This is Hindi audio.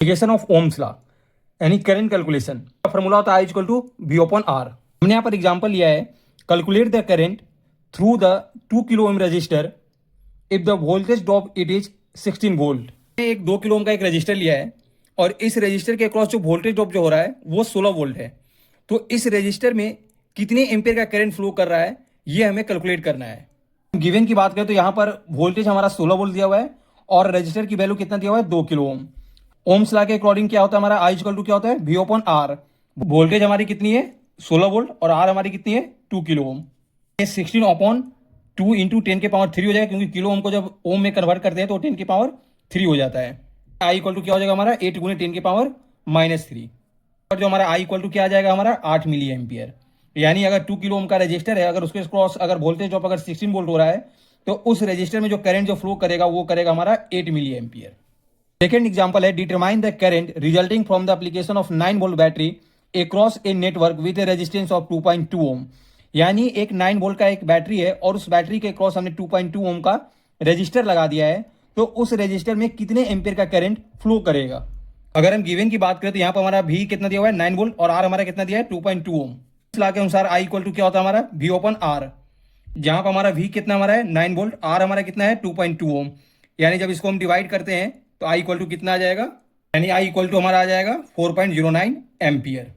एप्लीकेशन ऑफ ओम्स लॉ यानी करंट कैलकुलेशन का फॉर्मूला होता है I equal to V upon R। हमने यहाँ पर एग्जांपल लिया है, calculate the current through the 2 kilo ohm resistor if the voltage drop it is 16 volt. एक 2 किलो ओम का एक रजिस्टर लिया है और इस रजिस्टर के अक्रॉस जो वोल्टेज ड्रॉप जो हो रहा है वो 16 वोल्ट है। तो इस रजिस्टर में कितने एम्पियर का करंट फ्लो कर रहा है ये हमें कैलकुलेट करना है। गिवन की बात करें तो यहाँ पर वोल्टेज हमारा 16 वोल्ट दिया हुआ है और रजिस्टर की वैल्यू कितना दिया हुआ है 2 किलो ओम। ओम्स लॉ के अकॉर्डिंग क्या होता है हमारा I इक्वल टू क्या होता है V अपॉन R। वोल्टेज हमारी कितनी है 16 वोल्ट और R हमारी कितनी है 2 किलो ओम। ये 16 अपॉन 2 इंटू 10 के पावर 3 हो जाएगा, क्योंकि किलो ओम को जब ओम में कन्वर्ट करते हैं तो 10 के पावर 3 हो जाता है। I इक्वल टू क्या हो जाएगा हमारा 8 गुने 10 के पावर -3। और जो हमारा I इक्वल टू क्या आ जाएगा हमारा 8 मिली एम्पियर। यानी अगर 2 किलो ओम का रजिस्टर है, अगर उसके क्रॉस अगर वोल्टेज ड्रॉप अगर 16 वोल्ट हो रहा है तो उस रजिस्टर में जो करंट जो फ्लो करेगा वो करेगा हमारा 8 मिली एम्पियर। सेकेंड एग्जाम्पल है, determine the current resulting from the application of 9 volt battery across a network with A resistance of 2.2 ओम। यानी एक 9 वोल्ट का एक बैटरी है और उस बैटरी के क्रॉस हमने 2.2 ओम का रजिस्टर लगा दिया है, तो उस रजिस्टर में कितने एम्पियर का करंट फ्लो करेगा। अगर हम गिवन की बात करें तो यहाँ पर हमारा V कितना दिया हुआ है 9 वोल्ट और R हमारा कितना दिया है 2.2 ओम। इस लॉ के अनुसार I इक्वल टू क्या होता है हमारा V ओपन R, जहां पर हमारा V कितना हमारा है 9 वोल्ट, R हमारा कितना है 2.2 ओम। यानी जब इसको हम डिवाइड करते हैं तो I इक्वल टू कितना आ जाएगा, यानी I इक्वल टू हमारा आ जाएगा 4.09 एम्पियर।